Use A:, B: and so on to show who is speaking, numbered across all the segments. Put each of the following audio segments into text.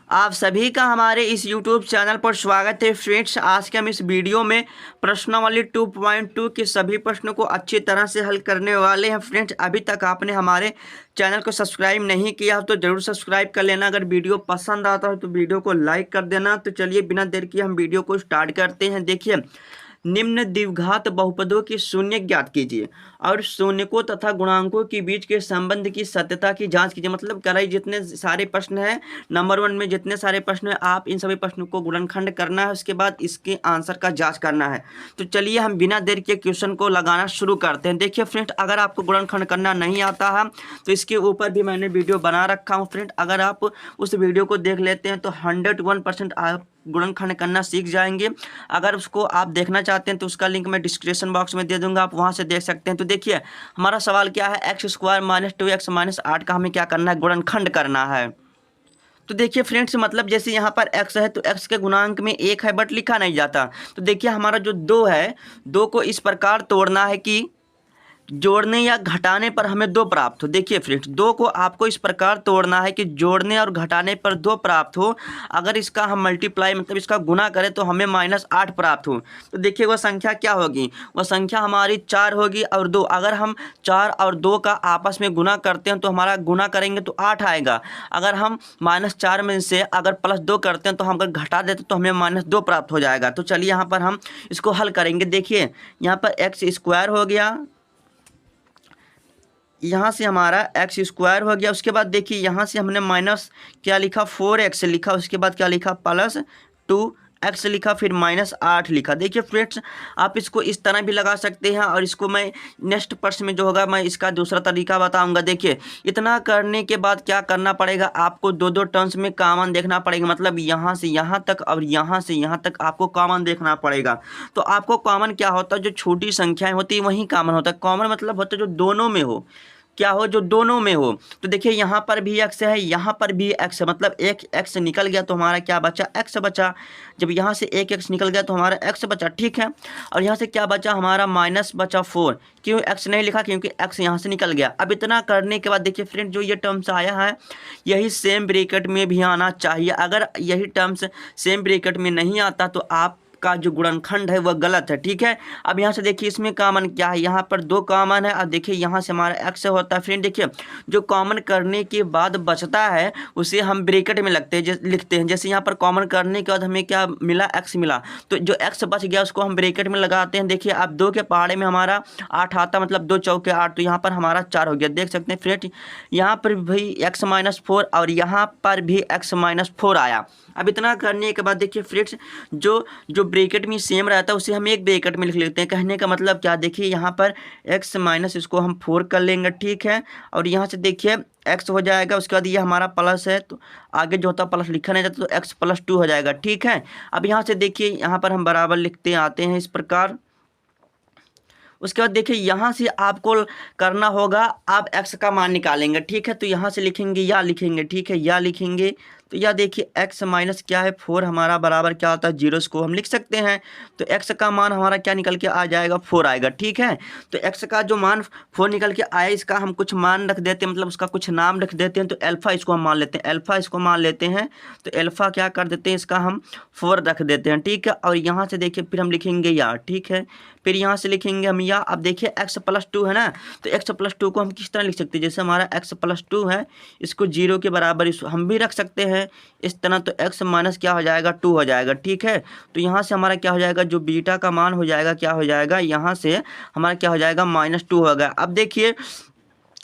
A: आप सभी का हमारे इस YouTube चैनल पर स्वागत है फ्रेंड्स। आज के हम इस वीडियो में प्रश्नावली 2.2 के सभी प्रश्नों को अच्छी तरह से हल करने वाले हैं फ्रेंड्स। अभी तक आपने हमारे चैनल को सब्सक्राइब नहीं किया तो जरूर सब्सक्राइब कर लेना। अगर वीडियो पसंद आता है तो वीडियो को लाइक कर देना। तो चलिए बिना देर किए हम वीडियो को स्टार्ट करते हैं। देखिए, निम्न द्विघात बहुपदों की शून्य ज्ञात कीजिए और शून्यकों तथा गुणांकों के बीच के संबंध की सत्यता की जांच कीजिए। मतलब कराई जितने सारे प्रश्न हैं, नंबर 1 में जितने सारे प्रश्न हैं, आप इन सभी प्रश्नों को गुणनखंड करना है, उसके बाद इसके आंसर का जांच करना है। तो चलिए हम बिना देर के क्वेश्चन को लगाना शुरू करते हैं। देखिए फ्रेंड, अगर आपको गुणनखंड करना नहीं आता है तो इसके ऊपर भी मैंने वीडियो बना रखा हूँ फ्रेंड। अगर आप उस वीडियो को देख लेते हैं तो 101% आप गुणनखंड करना सीख जाएंगे। अगर उसको आप देखना चाहते हैं तो उसका लिंक मैं डिस्क्रिप्शन बॉक्स में दे दूंगा, आप वहां से देख सकते हैं। तो देखिए हमारा सवाल क्या है, x² - 2x - 8 का हमें क्या करना है, गुणनखंड करना है। तो देखिए फ्रेंड्स, मतलब जैसे यहाँ पर x है तो x के गुणांक में 1 है बट लिखा नहीं जाता। तो देखिए हमारा जो 2 है, 2 को इस प्रकार तोड़ना है कि जोड़ने या घटाने पर हमें 2 प्राप्त हो। देखिए फ्रेंड्स, 2 को आपको इस प्रकार तोड़ना है कि जोड़ने और घटाने पर 2 प्राप्त हो। अगर इसका हम मल्टीप्लाई मतलब इसका गुना करें तो हमें -8 प्राप्त हो। तो देखिए वह संख्या क्या होगी, वह संख्या हमारी 4 होगी और 2। अगर हम 4 और 2 का आपस में गुना करते हैं तो हमारा गुना करेंगे तो 8 आएगा। अगर हम -4 में से अगर +2 करते हैं तो हम अगर घटा देते तो हमें -2 प्राप्त हो जाएगा। तो चलिए यहाँ पर हम इसको हल करेंगे। देखिए यहाँ पर x² हो गया, यहाँ से हमारा x² हो गया। उसके बाद देखिए यहाँ से हमने माइनस क्या लिखा, 4x लिखा, उसके बाद क्या लिखा, +2x लिखा, फिर -8 लिखा। देखिए फ्रेंड्स, आप इसको इस तरह भी लगा सकते हैं और इसको मैं नेक्स्ट प्रश्न में जो होगा मैं इसका दूसरा तरीका बताऊंगा। देखिए इतना करने के बाद क्या करना पड़ेगा, आपको 2 टर्म्स में कॉमन देखना पड़ेगा। मतलब यहाँ से यहाँ तक और यहाँ से यहाँ तक आपको कॉमन देखना पड़ेगा। तो आपको कॉमन क्या होता है, जो छोटी संख्याएं होती है वही कॉमन होता है। कॉमन मतलब होता है जो दोनों में हो, क्या हो, जो दोनों में हो। तो देखिए यहाँ पर भी x है, यहाँ पर भी x है, मतलब एक x निकल गया तो हमारा क्या बचा, x बचा। जब यहाँ से एक x निकल गया तो हमारा x बचा, ठीक है। और यहाँ से क्या बचा, हमारा माइनस बचा 4। क्यों x नहीं लिखा, क्योंकि x यहाँ से निकल गया। अब इतना करने के बाद देखिए फ्रेंड, जो ये टर्म्स आया है यही सेम ब्रैकेट में भी आना चाहिए। अगर यही टर्म्स सेम ब्रैकेट में नहीं आता तो आप का जो गुणनखंड है वह गलत है, ठीक है। अब यहाँ से देखिए इसमें कॉमन क्या है, यहाँ पर 2 कॉमन है और देखिए यहाँ से हमारा x होता है। फ्रेंड देखिए जो कॉमन करने के बाद बचता है उसे हम ब्रैकेट में लिखते हैं। जैसे यहाँ पर कॉमन करने के बाद हमें क्या मिला, x मिला, तो जो x बच गया उसको हम ब्रैकेट में लगाते हैं। देखिए अब 2 के पहाड़े में हमारा 8 आता, मतलब 2 चौके 8, तो यहाँ पर हमारा 4 हो गया। देख सकते हैं फ्रेंड, यहाँ पर भी x - 4 और यहाँ पर भी x - 4 आया। अब इतना करने के बाद देखिए फ्रेंड्स, जो जो ब्रैकेट में सेम रहता है उसे हम एक ब्रैकेट में लिख लेते हैं। कहने का मतलब क्या, देखिए यहाँ पर x माइनस इसको हम 4 कर लेंगे, ठीक है। और यहाँ से देखिए x हो जाएगा, उसके बाद ये हमारा प्लस है तो आगे जो होता है प्लस लिखा नहीं जाता तो x + 2 हो जाएगा, ठीक है। अब यहाँ से देखिए यहाँ पर हम बराबर लिखते आते हैं इस प्रकार। उसके बाद देखिए यहाँ से आपको करना होगा, आप x का मान निकालेंगे, ठीक है। तो यहाँ से लिखेंगे या लिखेंगे, ठीक है, या लिखेंगे। तो यह देखिए x माइनस क्या है 4 हमारा बराबर क्या होता है 0, को हम लिख सकते हैं। तो x का मान हमारा क्या निकल के आ जाएगा, 4 आएगा, ठीक है। तो x का जो मान 4 निकल के आया, इसका हम कुछ मान रख देते हैं, मतलब उसका कुछ नाम रख देते हैं। तो अल्फा इसको हम मान लेते हैं, अल्फा इसको मान लेते हैं। तो अल्फा क्या कर देते हैं, इसका हम 4 रख देते हैं, ठीक है। और यहाँ से देखिए फिर हम लिखेंगे या, ठीक है। फिर यहाँ से लिखेंगे हम या। अब देखिए x + 2 है ना, तो x + 2 को हम किस तरह लिख सकते हैं, जैसे हमारा x + 2 है, इसको 0 के बराबर हम भी रख सकते हैं इस तरह। तो x माइनस क्या हो जाएगा, 2 हो जाएगा, ठीक है। तो यहाँ से हमारा क्या हो जाएगा, जो बीटा का मान हो जाएगा क्या हो जाएगा, यहाँ से हमारा क्या हो जाएगा, -2 होगा। अब देखिए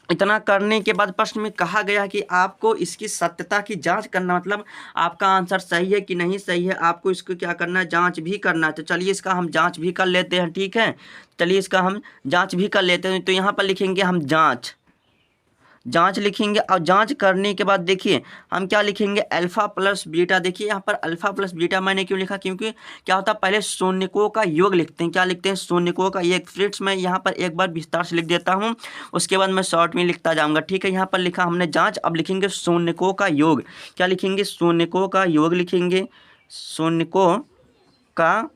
A: इतना करने के बाद प्रश्न में कहा गया कि आपको इसकी सत्यता की जांच करना, मतलब आपका आंसर सही है कि नहीं सही है, आपको इसको क्या करना है, जांच भी करना है। तो चलिए इसका हम जांच भी कर लेते हैं, ठीक है। चलिए इसका हम जांच भी कर लेते हैं। तो यहाँ पर लिखेंगे हम जांच लिखेंगे। और जांच करने के बाद देखिए हम क्या लिखेंगे, अल्फा प्लस बीटा। देखिए यहाँ पर अल्फा प्लस बीटा मैंने क्यों लिखा, क्योंकि क्या होता है पहले शून्यकों का योग लिखते हैं। क्या लिखते हैं, शून्यकों का योग। फ्रेंड्स मैं यहाँ पर एक बार विस्तार से लिख देता हूँ, उसके बाद मैं शॉर्ट में लिखता जाऊँगा, ठीक है। यहाँ पर लिखा हमने जाँच, अब लिखेंगे शून्यकों का योग। क्या लिखेंगे, शून्यकों का योग लिखेंगे, शून्यकों का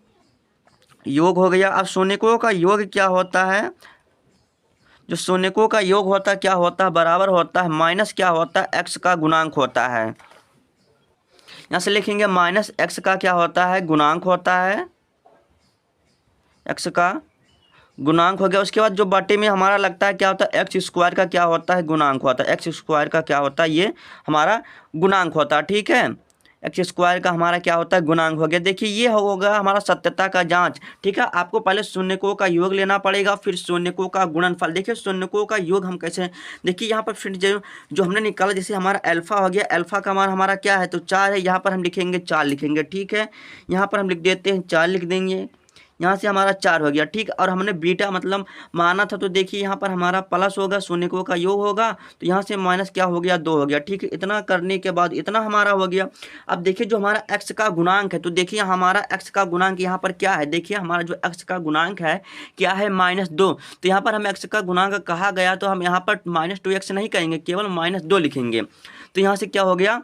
A: योग हो गया। अब शून्यकों का योग क्या होता है, जो शून्यकों का योग होता है क्या होता है, बराबर होता है माइनस क्या होता है, x का गुणांक होता है। यहाँ से लिखेंगे माइनस एक्स का क्या होता है, गुणांक होता है, एक्स का गुणांक हो गया। उसके बाद जो बटे में हमारा लगता है क्या होता है, एक्स स्क्वायर का क्या होता है, गुणांक होता है, एक्स स्क्वायर का क्या होता है, ये हमारा गुणांक होता है। ठीक है, एक्स स्क्वायर का हमारा क्या होता है, गुणांक हो गया। देखिए ये होगा हमारा सत्यता का जांच। ठीक है, आपको पहले शून्यकों का योग लेना पड़ेगा, फिर शून्यकों का गुणनफल। देखिए शून्यकों का योग हम कैसे, देखिए यहाँ पर फिर जो हमने निकाला, जैसे हमारा अल्फा हो गया, अल्फा का मान हमारा क्या है, तो 4 है, यहाँ पर हम लिखेंगे 4 लिखेंगे। ठीक है, यहाँ पर हम लिख देते हैं 4 लिख देंगे, यहाँ से हमारा 4 हो गया। ठीक, और हमने बीटा मतलब माना था, तो देखिए यहाँ पर हमारा प्लस होगा, शून्यकों का योग होगा, तो यहाँ से माइनस क्या हो गया, 2 हो गया। ठीक है, इतना करने के बाद इतना हमारा हो गया। अब देखिए जो हमारा एक्स का गुणांक है, तो देखिए हमारा एक्स का गुणांक यहाँ पर क्या है, देखिए हमारा जो एक्स का गुणांक है क्या है, -2। तो यहाँ पर हम एक्स का गुणांक कहा गया, तो हम यहाँ पर -2x नहीं कहेंगे, केवल -2 लिखेंगे। तो यहाँ से क्या हो गया,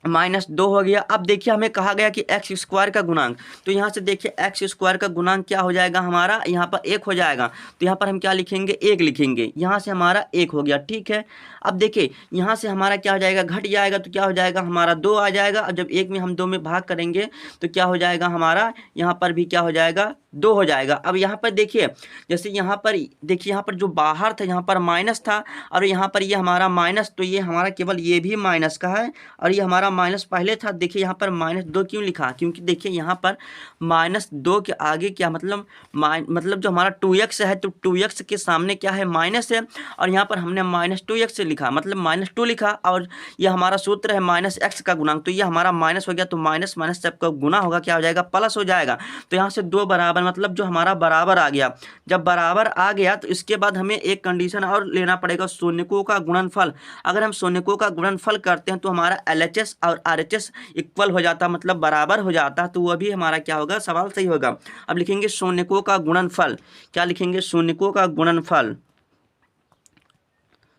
A: -2 हो गया। अब देखिए हमें कहा गया कि एक्स स्क्वायर का गुणांक, तो यहाँ से देखिए एक्स स्क्वायर का गुणांक क्या हो जाएगा हमारा, यहाँ पर 1 हो जाएगा। तो यहाँ पर हम क्या लिखेंगे, 1 लिखेंगे, यहाँ से हमारा 1 हो गया। ठीक है, अब देखिए यहाँ से हमारा क्या हो जाएगा, घट जाएगा, तो क्या हो जाएगा हमारा 2 आ जाएगा। अब जब 1 में हम 2 में भाग करेंगे तो क्या हो जाएगा हमारा, यहाँ पर भी क्या हो जाएगा, 2 हो जाएगा। अब यहाँ पर देखिए, जैसे यहाँ पर देखिए, यहाँ पर जो बाहर था यहाँ पर माइनस था, और यहाँ पर ये हमारा माइनस, तो ये हमारा केवल ये भी माइनस का है, और ये हमारा माइनस पहले था। देखिए यहाँ पर -2 क्यों लिखा, क्योंकि देखिए यहाँ पर -2 के आगे क्या मतलब मतलब जो हमारा 2x है, तो 2x के सामने क्या है, माइनस है, और यहाँ पर हमने -2x लिखा, मतलब -2 लिखा, और ये हमारा सूत्र है -x का गुणांक, तो ये हमारा माइनस हो गया, तो माइनस माइनस सबका गुना होगा, क्या हो जाएगा, प्लस हो जाएगा। तो यहाँ से 2 बराबर, मतलब जो हमारा बराबर आ गया। जब बराबर आ गया तो इसके बाद हमें एक कंडीशन और लेना पड़ेगा, शून्यकों का गुणनफल। अगर हम शून्यकों का गुणनफल करते हैं तो हमारा LHS और RHS इक्वल हो जाता, मतलब बराबर हो जाता, तो वह भी हमारा क्या होगा, सवाल सही होगा। अब लिखेंगे शून्यकों का गुणनफल, क्या लिखेंगे, शून्यकों का गुणनफल,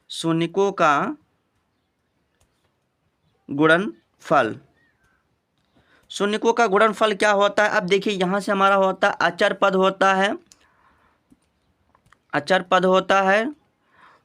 A: शून्यकों का गुणनफल। शून्यकों का गुणनफल क्या होता है, अब देखिए यहाँ से हमारा होता है अचर पद होता है, अचर पद होता है।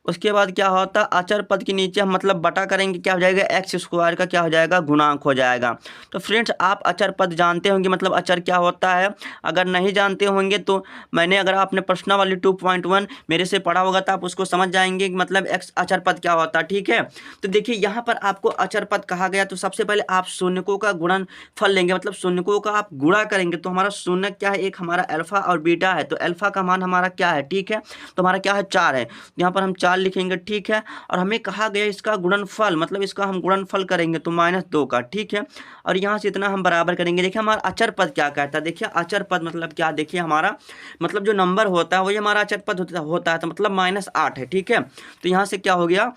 A: उसके बाद क्या होता है, अचर पद के नीचे हम मतलब बटा करेंगे, क्या हो जाएगा, एक्स स्क्वायर का क्या हो जाएगा, गुणांक हो जाएगा। तो फ्रेंड्स आप अचर पद जानते होंगे, मतलब अचर क्या होता है। अगर नहीं जानते होंगे तो मैंने, अगर आपने प्रश्न वाली 2.1 मेरे से पढ़ा होगा तो आप उसको समझ जाएंगे कि मतलब एक्स अचर पद क्या होता है। ठीक है, तो देखिए यहाँ पर आपको अचर पद कहा गया, तो सबसे पहले आप शून्यकों का गुणनफल लेंगे, मतलब शून्यकों का आप गुणा करेंगे। तो हमारा शून्य क्या है, एक हमारा अल्फा और बीटा है, तो अल्फा का मान हमारा क्या है, ठीक है, तो हमारा क्या है, 4 है, यहाँ पर हम 4 लिखेंगे। ठीक है, और हमें कहा गया इसका गुणनफल, मतलब इसका हम गुणनफल करेंगे तो -2 का। ठीक है, और यहाँ से इतना हम बराबर करेंगे। देखिए हमारा अचर पद क्या कहता है, देखिए अचर पद मतलब क्या, देखिए हमारा मतलब जो नंबर होता है वही हमारा अचर पद होता है, तो मतलब -8 है। ठीक है, तो यहाँ से क्या हो गया,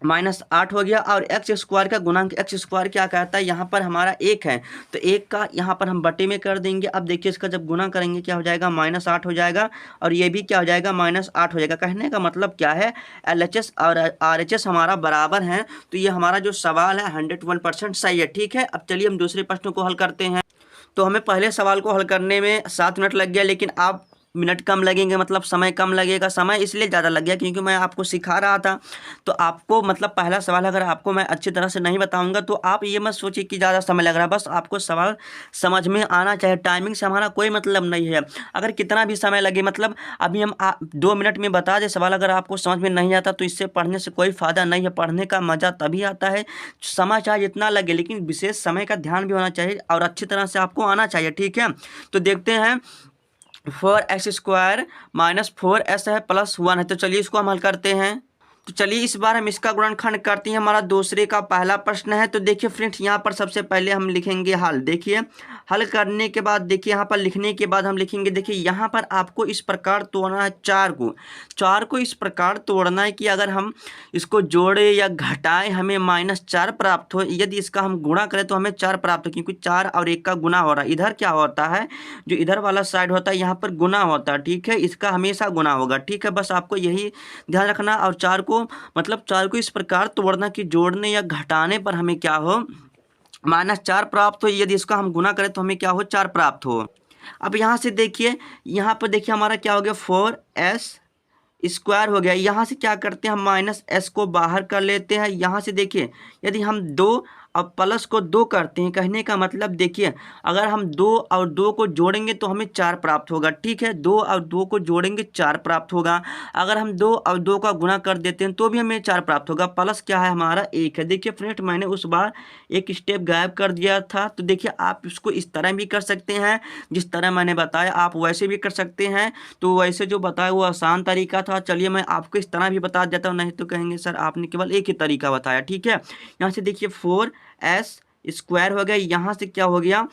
A: -8 हो गया। और एक्स स्क्वायर का गुणांक, एक्स स्क्वायर क्या कहता है, यहाँ पर हमारा 1 है, तो 1 का यहाँ पर हम बटे में कर देंगे। अब देखिए इसका जब गुणा करेंगे क्या हो जाएगा, -8 हो जाएगा, और ये भी क्या हो जाएगा, -8 हो जाएगा। कहने का मतलब क्या है, LHS और RHS हमारा बराबर हैं, तो ये हमारा जो सवाल है 101% सही है। ठीक है, अब चलिए हम दूसरे प्रश्न को हल करते हैं। तो हमें पहले सवाल को हल करने में 7 मिनट लग गया, लेकिन आप मिनट कम लगेंगे, मतलब समय कम लगेगा। समय इसलिए ज़्यादा लग गया क्योंकि मैं आपको सिखा रहा था, तो आपको मतलब पहला सवाल अगर आपको मैं अच्छी तरह से नहीं बताऊंगा तो आप ये मत सोचिए कि ज़्यादा समय लग रहा है, बस आपको सवाल समझ में आना चाहिए। टाइमिंग से हमारा कोई मतलब नहीं है, अगर कितना भी समय लगे, मतलब अभी हम 2 मिनट में बता दें सवाल, अगर आपको समझ में नहीं आता तो इससे पढ़ने से कोई फ़ायदा नहीं है। पढ़ने का मज़ा तभी आता है, समय चाहे जितना लगे, लेकिन विशेष समय का ध्यान भी होना चाहिए और अच्छी तरह से आपको आना चाहिए। ठीक है, तो देखते हैं, 4x² -4s है +1 है, तो चलिए इसको हम हल करते हैं। तो चलिए इस बार हम इसका गुणनखंड करते हैं। हमारा दूसरे का पहला प्रश्न है, तो देखिए फ्रेंड्स यहाँ पर सबसे पहले हम लिखेंगे हल। देखिए हल करने के बाद देखिए यहाँ पर लिखने के बाद हम लिखेंगे, देखिए यहाँ पर आपको इस प्रकार तोड़ना है 4 को इस प्रकार तोड़ना है कि अगर हम इसको जोड़े या घटाएं हमें -4 प्राप्त हो, यदि इसका हम गुणा करें तो हमें 4 प्राप्त हो, क्योंकि 4 और 1 का गुना हो रहा है। इधर क्या होता है, जो इधर वाला साइड होता है यहाँ पर गुना होता है। ठीक है, इसका हमेशा गुना होगा। ठीक है, बस आपको यही ध्यान रखना। और 4 को मतलब 4 को इस प्रकार तोड़ना कि जोड़ने या घटाने पर हमें क्या हो, -4 प्राप्त हो, यदि इसका हम गुना करें तो हमें क्या हो, 4 प्राप्त हो। अब यहाँ से देखिए, यहाँ पर देखिए हमारा क्या हो गया, 4s² हो गया। यहाँ से क्या करते हैं, हम -s को बाहर कर लेते हैं। यहाँ से देखिए यदि हम 2 अब प्लस को 2 करते हैं, कहने का मतलब देखिए अगर हम 2 और 2 को जोड़ेंगे तो हमें 4 प्राप्त होगा, ठीक है। 2 और 2 को जोड़ेंगे 4 प्राप्त होगा। अगर हम 2 और 2 का गुणा कर देते हैं तो भी हमें 4 प्राप्त होगा। प्लस क्या है हमारा 1 है। देखिए फ्रेंड मैंने उस बार एक स्टेप गायब कर दिया था, तो देखिए आप इसको इस तरह भी कर सकते हैं जिस तरह मैंने बताया, आप वैसे भी कर सकते हैं। तो वैसे जो बताया वो आसान तरीका था, चलिए मैं आपको इस तरह भी बता देता हूँ, नहीं तो कहेंगे सर आपने केवल एक ही तरीका बताया, ठीक है। यहाँ से देखिए 4s स्क्वायर हो गया, यहाँ से क्या हो गया,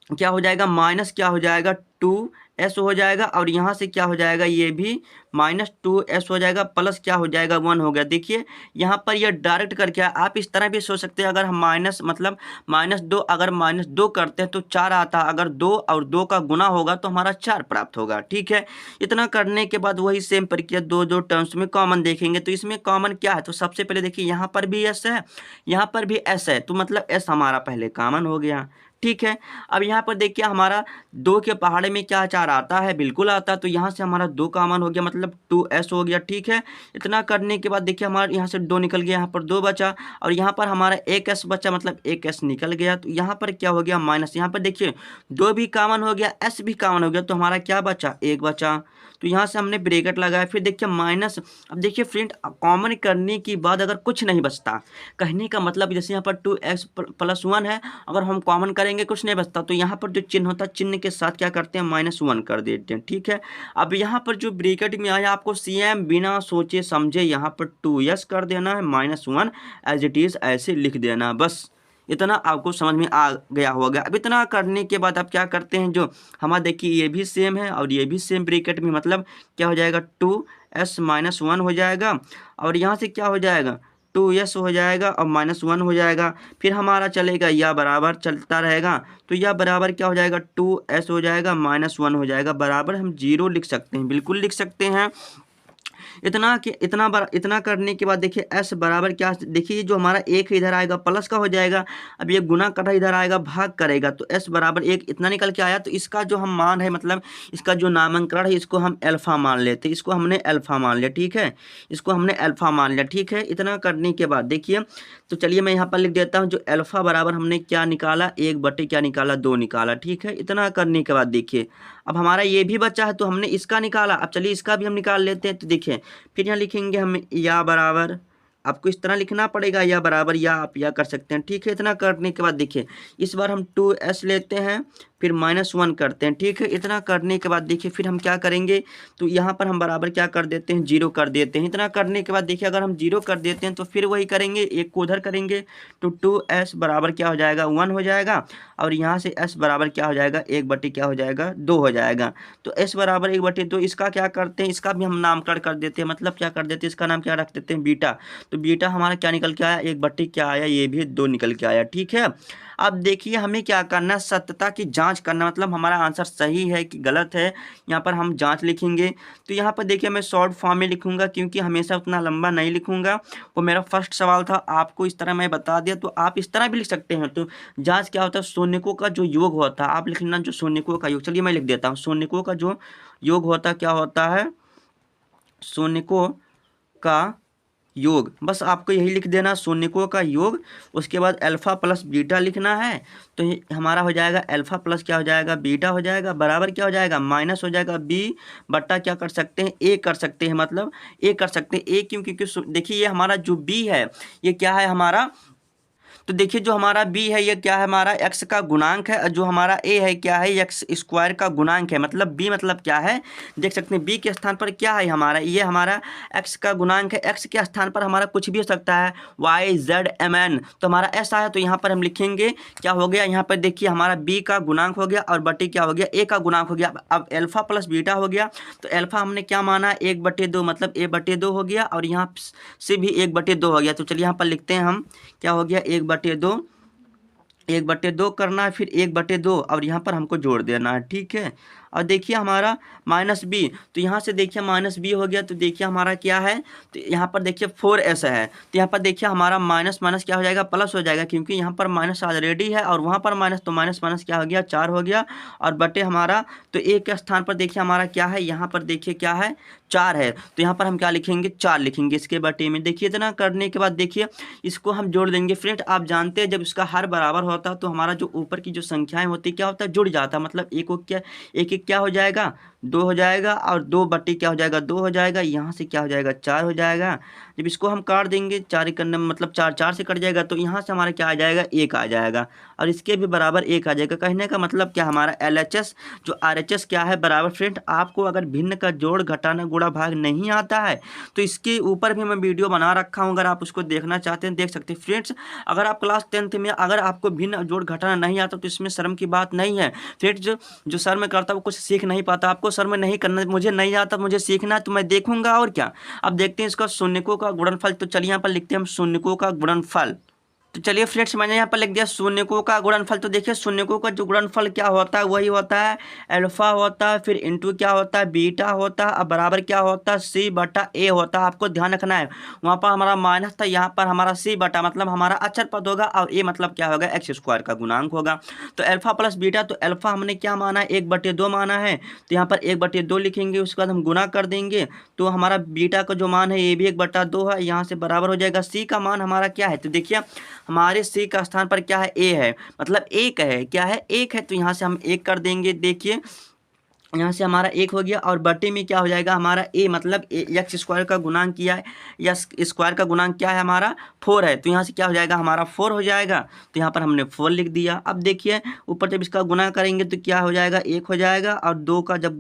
A: क्या हो जाएगा माइनस क्या हो जाएगा 2s हो जाएगा, और यहाँ से क्या हो जाएगा ये भी -2s हो जाएगा, प्लस क्या हो जाएगा 1 हो गया। देखिए यहाँ पर यह डायरेक्ट करके आप इस तरह भी सोच सकते हैं, अगर हम माइनस मतलब -2 अगर -2 करते हैं तो 4 आता है, अगर 2 और 2 का गुना होगा तो हमारा 4 प्राप्त होगा, ठीक है। इतना करने के बाद वही सेम प्रक्रिया दो टर्म्स में कॉमन देखेंगे, तो इसमें कॉमन क्या है, तो सबसे पहले देखिए यहाँ पर भी s है, यहाँ पर भी s है, तो मतलब s हमारा पहले कॉमन हो गया, ठीक है। अब यहाँ पर देखिए हमारा 2 के पहाड़े में क्या 4 आता है, बिल्कुल आता है, तो यहाँ से हमारा 2 कॉमन हो गया, मतलब 2s हो गया, ठीक है। इतना करने के बाद देखिए हमारा यहाँ से 2 निकल गया, यहाँ पर 2 बचा, और यहाँ पर हमारा 1s बचा, मतलब 1s निकल गया, तो यहाँ पर क्या हो गया माइनस, यहाँ पर देखिए 2 भी कॉमन हो गया, s भी कॉमन हो गया, तो हमारा क्या बचा 1 बचा, तो यहाँ से हमने ब्रैकेट लगाया, फिर देखिए माइनस। अब देखिए फ्रेंड कॉमन करने के बाद अगर कुछ नहीं बचता, कहने का मतलब जैसे यहाँ पर 2x + 1 है, अगर हम कॉमन करेंगे कुछ नहीं बचता, तो यहाँ पर जो चिन्ह होता है चिन्ह के साथ क्या करते हैं -1 कर देते हैं, ठीक है। अब यहाँ पर जो ब्रैकेट में आया आपको सेम बिना सोचे समझे यहाँ पर 2s कर देना है, -1 एज इट इज़ ऐसे लिख देना, बस इतना आपको समझ में आ गया होगा। अब इतना करने के बाद आप क्या करते हैं, जो हमारा देखिए ये भी सेम है और ये भी सेम ब्रैकेट में, मतलब क्या हो जाएगा 2s - 1 हो जाएगा, और यहाँ से क्या हो जाएगा 2s हो जाएगा और -1 हो जाएगा, फिर हमारा चलेगा या बराबर चलता रहेगा, तो यह बराबर क्या हो जाएगा 2s हो जाएगा -1 हो जाएगा, बराबर हम 0 लिख सकते हैं, बिल्कुल लिख सकते हैं। इतना करने के बाद देखिए s बराबर क्या, देखिए जो हमारा 1 इधर आएगा प्लस का हो जाएगा, अब ये गुना कटा इधर आएगा भाग करेगा, तो s बराबर 1 इतना निकल के आया, तो इसका जो हम मान है मतलब इसका जो नामकरण है इसको हम अल्फा मान लेते हैं, इसको हमने अल्फा मान लिया, ठीक है, इसको हमने अल्फा मान लिया, ठीक है। इतना करने के बाद देखिए, तो चलिए मैं यहाँ पर लिख देता हूँ, जो अल्फा बराबर हमने क्या निकाला 1 क्या निकाला 2 निकाला, ठीक है। इतना करने के बाद देखिए अब हमारा ये भी बचा है, तो हमने इसका निकाला, अब चलिए इसका भी हम निकाल लेते हैं, तो देखिए फिर यहाँ लिखेंगे हम या बराबर, आपको इस तरह लिखना पड़ेगा या बराबर, या आप या कर सकते हैं, ठीक है। इतना करने के बाद देखिए इस बार हम 2s लेते हैं, फिर -1 करते हैं, ठीक है। इतना करने के बाद देखिए फिर हम क्या करेंगे, तो यहाँ पर हम बराबर क्या कर देते हैं 0 कर देते हैं। इतना करने के बाद देखिए अगर हम 0 कर देते हैं तो फिर वही करेंगे, एक को उधर करेंगे, तो 2s बराबर क्या हो जाएगा 1 हो जाएगा, और यहाँ से s बराबर क्या हो जाएगा 1 क्या हो जाएगा 2 हो जाएगा, तो s बराबर 1/2। इसका क्या करते हैं, इसका भी हम नामकरण कर देते हैं, मतलब क्या कर देते हैं, इसका नाम क्या रख देते हैं बीटा, तो बीटा हमारा क्या निकल के आया 1 क्या आया, ये भी 2 निकल के आया, ठीक है। अब देखिए हमें क्या करना है, सत्यता की जांच करना, मतलब हमारा आंसर सही है कि गलत है, यहाँ पर हम जांच लिखेंगे। तो यहाँ पर देखिए मैं शॉर्ट फॉर्म में लिखूंगा, क्योंकि हमेशा उतना लंबा नहीं लिखूंगा, वो मेरा फर्स्ट सवाल था, आपको इस तरह मैं बता दिया, तो आप इस तरह भी लिख सकते हैं। तो जांच क्या होता है, शून्यकों का जो योग होता है, आप लिख लेना जो शून्यकों का योग, चलिए मैं लिख देता हूँ, शून्यकों का जो योग होता है क्या होता है, शून्यकों का योग, बस आपको यही लिख देना शून्यकों का योग, उसके बाद अल्फा प्लस बीटा लिखना है, तो ये हमारा हो जाएगा अल्फा प्लस क्या हो जाएगा बीटा हो जाएगा, बराबर क्या हो जाएगा माइनस हो जाएगा b बट्टा क्या कर सकते हैं a कर सकते हैं, मतलब a कर सकते हैं a, क्योंकि देखिए ये हमारा जो b है ये क्या है हमारा, तो देखिए जो हमारा b है ये क्या है हमारा x का गुणांक है, और जो हमारा a है क्या है x स्क्वायर का गुणांक है, मतलब b मतलब क्या है, देख सकते हैं b के स्थान पर क्या है हमारा, ये हमारा x का गुणांक है, x के स्थान पर हमारा कुछ भी हो सकता है y z mn, तो हमारा s आया, तो यहाँ पर हम लिखेंगे क्या हो गया, यहाँ पर देखिए हमारा b का गुणांक हो गया और बटे क्या हो गया a का गुणांक हो गया। अब अल्फा प्लस बीटा हो गया, तो अल्फा हमने क्या माना 1/2, मतलब a/2 हो गया, और यहाँ से भी 1/2 हो गया, तो चलिए यहाँ पर लिखते हैं हम क्या हो गया 1/2 1/2 करना है, फिर 1/2 और यहाँ पर हमको जोड़ देना है, ठीक है। और देखिए हमारा माइनस बी, तो यहाँ से देखिए माइनस बी हो गया, तो देखिए हमारा क्या है, तो यहाँ पर देखिए 4s है, तो यहाँ पर देखिए हमारा माइनस माइनस क्या हो जाएगा, प्लस हो जाएगा, क्योंकि यहाँ पर माइनस ऑलरेडी है और वहाँ पर माइनस, तो माइनस माइनस क्या हो गया, 4 हो गया। और बटे हमारा, तो एक के स्थान पर देखिए हमारा क्या है, यहाँ पर देखिए क्या है, 4 है, तो यहाँ पर हम क्या लिखेंगे, 4 लिखेंगे इसके बटे में। देखिए इतना करने के बाद देखिए इसको हम जोड़ देंगे। फ्रेंड आप जानते हैं जब इसका हर बराबर होता है तो हमारा जो ऊपर की जो संख्याएं होती क्या होता है, जुड़ जाता है, मतलब एक को क्या, एक एक क्या हो जाएगा, 2 हो जाएगा, और 2 बट्टी क्या हो जाएगा, 2 हो जाएगा, यहाँ से क्या हो जाएगा, 4 हो जाएगा। जब इसको हम काट देंगे, 4 करने में मतलब 4 4 से कट जाएगा, तो यहाँ से हमारा क्या आ जाएगा, 1 आ जाएगा, और इसके भी बराबर 1 आ जाएगा। कहने का मतलब क्या, हमारा LHS जो RHS क्या है, बराबर। फ्रेंड आपको अगर भिन्न का जोड़ घटाना गुणा भाग नहीं आता है तो इसके ऊपर भी मैं वीडियो बना रखा हूँ, अगर आप उसको देखना चाहते हैं देख सकते हैं। फ्रेंड्स अगर आप क्लास 10th में अगर आपको भिन्न जोड़ घटाना नहीं आता तो इसमें शर्म की बात नहीं है। फ्रेंड्स जो सर में करता है वो कुछ सीख नहीं पाता, आपको सर में नहीं करना, मुझे नहीं आता, मुझे सीखना है तो मैं देखूंगा और क्या। अब देखते हैं इसका शून्यकों का गुणनफल, तो चलिए यहाँ पर लिखते हैं हम शून्यकों का गुणनफल। तो चलिए फ्रेंड्स मैंने यहाँ पर लिख दिया शून्यकों का गुणनफल। तो देखिए शून्यकों का जो गुणनफल क्या होता है, वही होता है अल्फा होता है, फिर इंटू क्या होता है, बीटा होता है, अब बराबर क्या होता है, C/A होता है। आपको ध्यान रखना है, वहाँ पर हमारा माइनस था, यहाँ पर हमारा C/, मतलब हमारा अचर पद होगा, और A मतलब क्या होगा, x² का गुणांक होगा। तो अल्फा प्लस बीटा, तो अल्फा हमने क्या माना है, 1/2 माना है, तो यहाँ पर 1/2 लिखेंगे, उसके बाद हम गुना कर देंगे, तो हमारा बीटा का जो मान है ये भी 1/2 है, यहाँ से बराबर हो जाएगा। C का मान हमारा क्या है, तो देखिए हमारे C का स्थान पर क्या है, A है, मतलब 1 है, क्या है, 1 है, तो यहाँ से हम 1 कर देंगे। देखिए यहाँ से हमारा 1 हो गया, और बटे में क्या हो जाएगा हमारा A, मतलब x² का गुणांक किया है, x² का गुणांक क्या है हमारा, 4 है, तो यहाँ से क्या हो जाएगा हमारा 4 हो जाएगा, तो यहाँ पर हमने 4 लिख दिया। अब देखिए ऊपर जब इसका गुना करेंगे तो क्या हो जाएगा, 1 हो जाएगा, और 2 का जब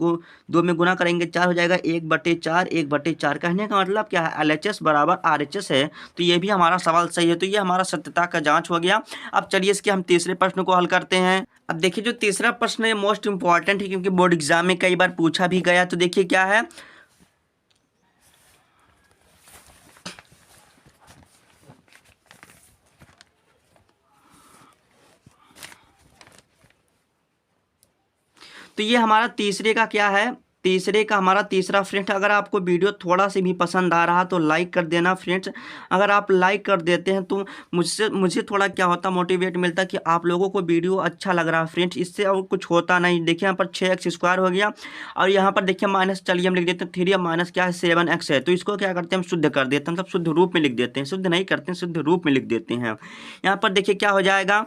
A: 2 में गुना करेंगे 4 हो जाएगा, 1/4 1/4। कहने का मतलब क्या है, LHS बराबर RHS है, तो ये भी हमारा सवाल सही है, तो ये हमारा सत्यता का जाँच हो गया। अब चलिए इसके हम तीसरे प्रश्न को हल करते हैं। अब देखिए जो तीसरा प्रश्न है मोस्ट इंपॉर्टेंट है, क्योंकि बोर्ड एग्जाम में कई बार पूछा भी गया। तो देखिए क्या है, तो ये हमारा तीसरे का क्या है, तीसरे का हमारा तीसरा। फ्रेंड्स अगर आपको वीडियो थोड़ा सी भी पसंद आ रहा तो लाइक कर देना। फ्रेंड्स अगर आप लाइक कर देते हैं तो मुझे थोड़ा क्या होता, मोटिवेट मिलता कि आप लोगों को वीडियो अच्छा लग रहा है। फ्रेंड्स इससे और कुछ होता नहीं। देखिए यहाँ पर 6x² हो गया, और यहाँ पर देखिए माइनस, चलिए हम लिख देते हैं 3, अब माइनस क्या है 7x है, तो इसको क्या करते हैं हम शुद्ध कर देते हैं, मतलब शुद्ध रूप में लिख देते हैं, शुद्ध नहीं करते हैं, शुद्ध रूप में लिख देते हैं। यहाँ पर देखिए क्या हो जाएगा,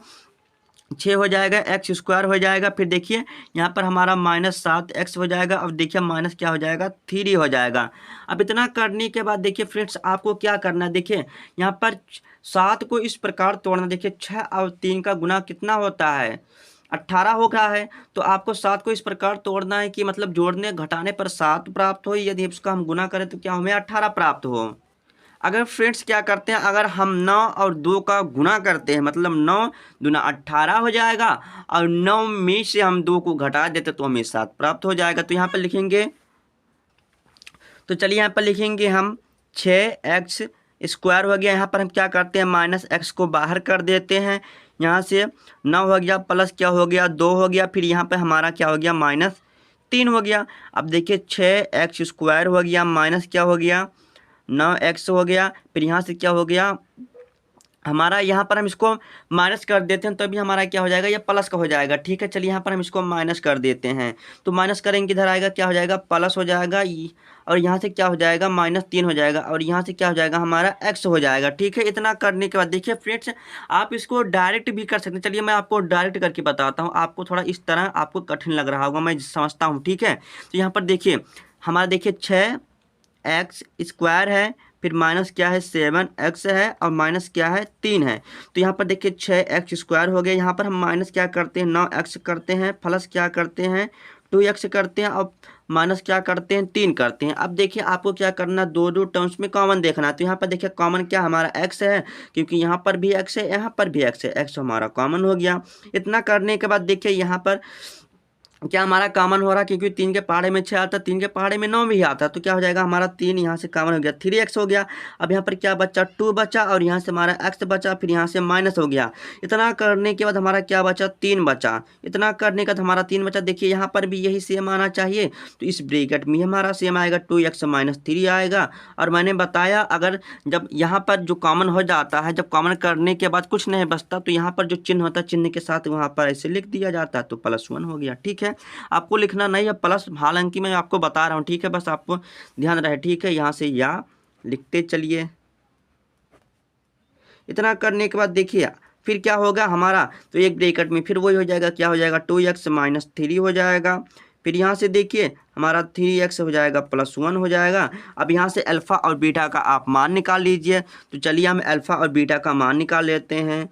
A: 6 हो जाएगा, x² हो जाएगा, फिर देखिए यहाँ पर हमारा -7x हो जाएगा, अब देखिए माइनस क्या हो जाएगा, 3 हो जाएगा। अब इतना करने के बाद देखिए फ्रेंड्स आपको क्या करना है, देखिए यहाँ पर 7 को इस प्रकार तोड़ना। देखिए 6 और 3 का गुना कितना होता है, 18 हो रहा है, तो आपको 7 को इस प्रकार तोड़ना है कि मतलब जोड़ने घटाने पर 7 प्राप्त हो, यदि उसका हम गुना करें तो क्या हमें 18 प्राप्त हो। अगर फ्रेंड्स क्या करते हैं, अगर हम 9 और 2 का गुना करते हैं, मतलब 9 दूना 18 हो जाएगा, और 9 में से हम 2 को घटा देते तो हमें 7 प्राप्त हो जाएगा। तो यहाँ पर लिखेंगे, तो चलिए यहाँ पर लिखेंगे हम 6x² हो गया। यहाँ पर हम क्या करते हैं, -x को बाहर कर देते हैं, यहाँ से 9 हो गया, प्लस क्या हो गया 2 हो गया, फिर यहाँ पर हमारा क्या हो गया -3 हो गया। अब देखिए 6x² हो गया, माइनस क्या हो गया 9x हो गया, फिर यहाँ से क्या हो गया हमारा, यहाँ पर हम इसको माइनस कर देते हैं तभी हमारा क्या हो जाएगा, ये प्लस का हो जाएगा। ठीक है चलिए यहाँ पर हम इसको माइनस कर देते हैं, तो माइनस करेंगे इधर आएगा, क्या हो जाएगा प्लस हो जाएगा, और यहाँ से क्या हो जाएगा -3 हो जाएगा, और यहाँ से क्या हो जाएगा हमारा x हो जाएगा। ठीक है इतना करने के बाद देखिए फ्रेंड्स आप इसको डायरेक्ट भी कर सकते हैं। चलिए मैं आपको डायरेक्ट करके बताता हूँ, आपको थोड़ा इस तरह आपको कठिन लग रहा होगा, मैं समझता हूँ। ठीक है तो यहाँ पर देखिए हमारा देखिए 6x² है, फिर माइनस क्या है 7x है, और माइनस क्या है 3 है। तो यहाँ पर देखिए 6x² हो गया, यहाँ पर हम माइनस क्या करते हैं 9x करते हैं, प्लस क्या करते हैं 2x करते हैं, और माइनस क्या करते हैं 3 करते हैं। अब देखिए आपको क्या करना, दो टर्म्स में कॉमन देखना है। तो यहाँ पर देखिए कॉमन क्या हमारा x है, क्योंकि यहाँ पर भी x है, यहाँ पर भी x है, x हमारा कॉमन हो गया। इतना करने के बाद देखिए यहाँ पर क्या हमारा कॉमन हो रहा है, क्योंकि 3 के पहाड़े में 6 आता है, 3 के पहाड़े में 9 भी आता है, तो क्या हो जाएगा हमारा 3 यहाँ से कॉमन हो गया, 3x हो गया। अब यहाँ पर क्या बचा, 2 बचा, और यहाँ से हमारा x बचा, फिर यहाँ से माइनस हो गया। इतना करने के बाद हमारा क्या बचा, 3 बचा। इतना करने का हमारा 3 बचा। देखिए यहाँ पर भी यही सेम आना चाहिए, तो इस ब्रैकेट में हमारा सेम आएगा, 2x माइनस 3 आएगा। और मैंने बताया अगर जब यहाँ पर जो कॉमन हो जाता है, जब कॉमन करने के बाद कुछ नहीं बचता, तो यहाँ पर जो चिन्ह होता है चिन्ह के साथ वहाँ पर ऐसे लिख दिया जाता है, तो +1 हो गया। ठीक है, आपको लिखना नहीं है प्लस, हालांकि मैं आपको बता रहा हूँ। ठीक है, बस आपको ध्यान रहे। ठीक है, यहाँ से या लिखते चलिए। इतना करने के बाद देखिए फिर क्या होगा हमारा, तो एक ब्रैकेट में फिर वही हो जाएगा, क्या हो जाएगा, 2x माइनस 3 हो जाएगा। फिर यहाँ से देखिए हमारा 3x हो जाएगा, +1 हो जाएगा। अब यहाँ से अल्फ़ा और बीटा का आप मान निकाल लीजिए। तो चलिए हम अल्फ़ा और बीटा का मान निकाल लेते हैं।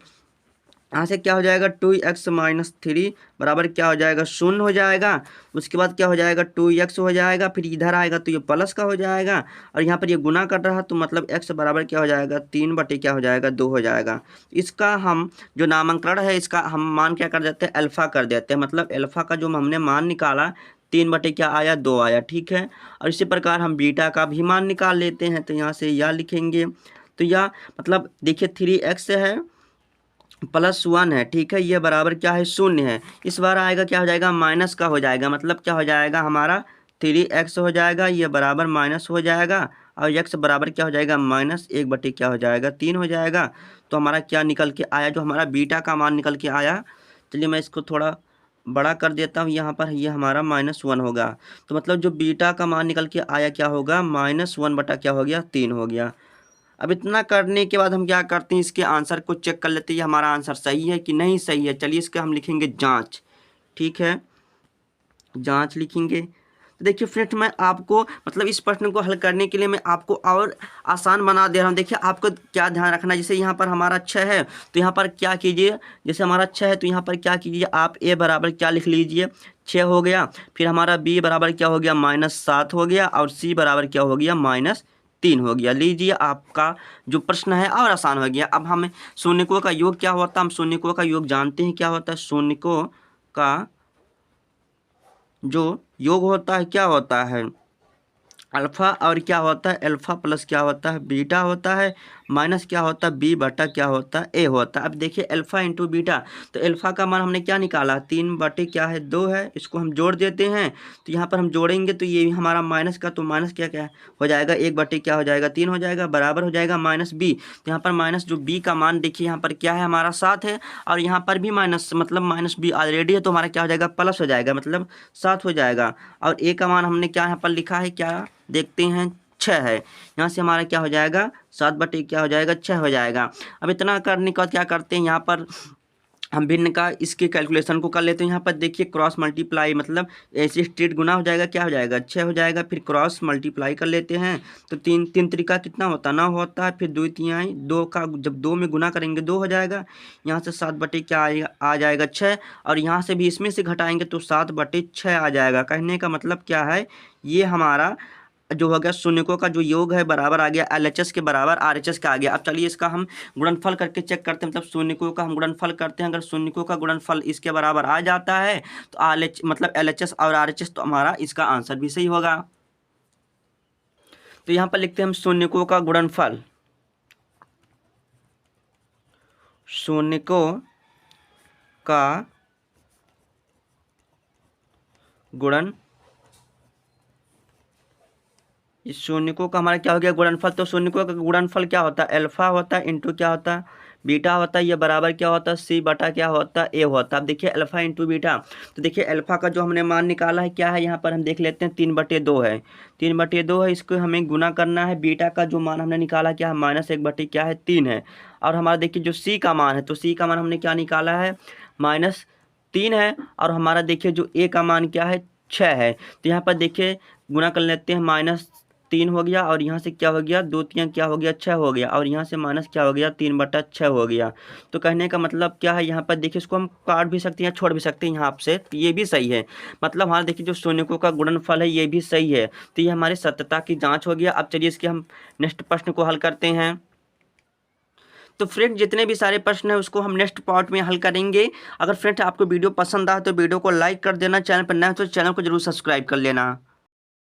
A: यहाँ से क्या हो जाएगा, 2x माइनस 3 बराबर क्या हो जाएगा, 0 हो जाएगा। उसके बाद क्या हो जाएगा, 2x हो जाएगा, फिर इधर आएगा तो ये प्लस का हो जाएगा, और यहाँ पर ये गुना कर रहा तो मतलब x बराबर क्या हो जाएगा, 3 बटे क्या हो जाएगा, 2 हो जाएगा। इसका हम जो नामकरण है, इसका हम मान क्या कर देते हैं, अल्फ़ा कर देते हैं। मतलब अल्फ़ा का जो हमने मान निकाला 3 बटे क्या आया, 2 आया। ठीक है, और इसी प्रकार हम बीटा का भी मान निकाल लेते हैं। तो यहाँ से या लिखेंगे, तो या मतलब देखिए 3x है +1 है। ठीक है, ये बराबर क्या है, 0 है। इस बार आएगा क्या हो जाएगा, माइनस का हो जाएगा। मतलब क्या हो जाएगा हमारा 3x हो जाएगा, ये बराबर माइनस हो जाएगा, और x बराबर क्या हो जाएगा, -1 बटे क्या हो जाएगा, 3 हो जाएगा। तो हमारा क्या निकल के आया, जो हमारा बीटा का मान निकल के आया। चलिए मैं इसको थोड़ा बड़ा कर देता हूँ, यहाँ पर ये हमारा -1 होगा। तो मतलब जो बीटा का मान निकल के आया क्या होगा, -1 बटा क्या हो गया, 3 हो गया। अब इतना करने के बाद हम क्या करते हैं, इसके आंसर को चेक कर लेते हैं, हमारा आंसर सही है कि नहीं सही है। चलिए इसके हम लिखेंगे जांच। ठीक है, जांच लिखेंगे। तो देखिए फ्रेंड्स, मैं आपको मतलब इस प्रश्न को हल करने के लिए मैं आपको और आसान बना दे रहा हूँ। देखिए आपको क्या ध्यान रखना है, जैसे यहाँ पर हमारा 6 है, तो यहाँ पर क्या कीजिए, जैसे हमारा 6 है तो यहाँ पर क्या कीजिए, आप a बराबर क्या लिख लीजिए, 6 हो गया। फिर हमारा b बराबर क्या हो गया, -7 हो गया, और c बराबर क्या हो गया, -3 हो गया। लीजिए आपका जो प्रश्न है और आसान हो गया। अब हम शून्यकों का योग क्या होता है, हम शून्यकों का योग जानते हैं क्या होता है। शून्यकों का जो योग होता है क्या होता है, अल्फ़ा और क्या होता है, अल्फ़ा प्लस क्या होता है, बीटा होता है, माइनस क्या होता है, बी बटा क्या होता है, ए होता है। अब देखिए अल्फ़ा इंटू बीटा, तो अल्फ़ा का मान हमने क्या निकाला, 3 बटे क्या है, 2 है। इसको हम जोड़ देते हैं, तो यहाँ पर हम जोड़ेंगे तो ये हमारा माइनस का, तो माइनस क्या क्या हो जाएगा, 1 बटे क्या हो जाएगा, 3 हो जाएगा, बराबर हो जाएगा माइनस बी। तो यहाँ पर माइनस जो बी का मान देखिए यहाँ पर क्या है, हमारा 7 है, और यहाँ पर भी माइनस, मतलब माइनस बी ऑलरेडी है, तो हमारा क्या हो जाएगा, प्लस हो जाएगा, मतलब 7 हो जाएगा। और ए का मान हमने क्या यहाँ पर लिखा है, क्या देखते हैं, 6 है। यहाँ से हमारा क्या हो जाएगा, 7 बटे क्या हो जाएगा, 6 हो जाएगा। अब इतना करने का क्या करते हैं, यहाँ पर हम भिन्न का इसके कैलकुलेशन को कर लेते हैं। यहाँ पर देखिए क्रॉस मल्टीप्लाई, मतलब ऐसे स्ट्रेट गुना हो जाएगा, क्या हो जाएगा, 6 हो जाएगा। फिर क्रॉस मल्टीप्लाई कर लेते हैं, तो 3 तरीका कितना होता है, 9 होता है। फिर 2 तिहाई 2 का जब 2 में गुना करेंगे 2 हो जाएगा। यहाँ से 7 बटे क्या आ जाएगा, 6, और यहाँ से भी इसमें से घटाएंगे तो 7 बटे 6 आ जाएगा। कहने का मतलब क्या है, ये हमारा जो हो गया शून्यकों का जो योग है बराबर आ गया LHS के बराबर RHS का आ गया। अब चलिए इसका हम गुणनफल करके चेक करते हैं, मतलब शून्यकों का हम गुणनफल करते हैं। अगर शून्यकों का गुणनफल इसके बराबर आ जाता है तो RH मतलब LHS और RHS, तो हमारा इसका आंसर भी सही होगा। तो यहाँ पर लिखते हैं हम शून्यकों का गुणनफल, शून्यकों का गुणन, इस शून्यकों का हमारा क्या हो गया, गुणनफल। तो शून्यकों का गुणनफल क्या होता है, अल्फा होता है इंटू क्या होता है, बीटा होता है। ये बराबर क्या होता है, सी बटा क्या होता है, ए होता है। अब देखिए अल्फा इंटू बीटा, तो देखिए अल्फा का जो हमने मान निकाला है क्या है, यहाँ पर हम देख लेते हैं 3/2 है, 3/2 है। इसको हमें गुना करना है। बीटा का जो मान हमने निकाला क्या है, -1 बटे क्या है, 3 है। और हमारा देखिए जो सी का मान है, तो सी का मान हमने क्या निकाला है, -3 है। और हमारा देखिए जो ए का मान क्या है, 6 है। तो यहाँ पर देखिए गुना कर लेते हैं, -3 हो गया, और यहाँ से क्या हो गया, 2 3 क्या हो गया, 6 हो गया, और यहाँ से माइनस क्या हो गया, 3/6 हो गया। तो कहने का मतलब क्या है, यहाँ पर देखिए इसको हम काट भी सकते हैं, छोड़ भी सकते हैं यहाँ से, तो ये भी सही है। मतलब हमारा देखिए जो शून्यकों का गुणनफल है ये भी सही है। तो ये हमारी सत्यता की जाँच हो गया। अब चलिए इसके हम नेक्स्ट प्रश्न को हल करते हैं। तो फ्रेंड जितने भी सारे प्रश्न है उसको हम नेक्स्ट पार्ट में हल करेंगे। अगर फ्रेंड आपको वीडियो पसंद आए तो वीडियो को लाइक कर देना, चैनल पर नया हो तो चैनल को जरूर सब्सक्राइब कर लेना।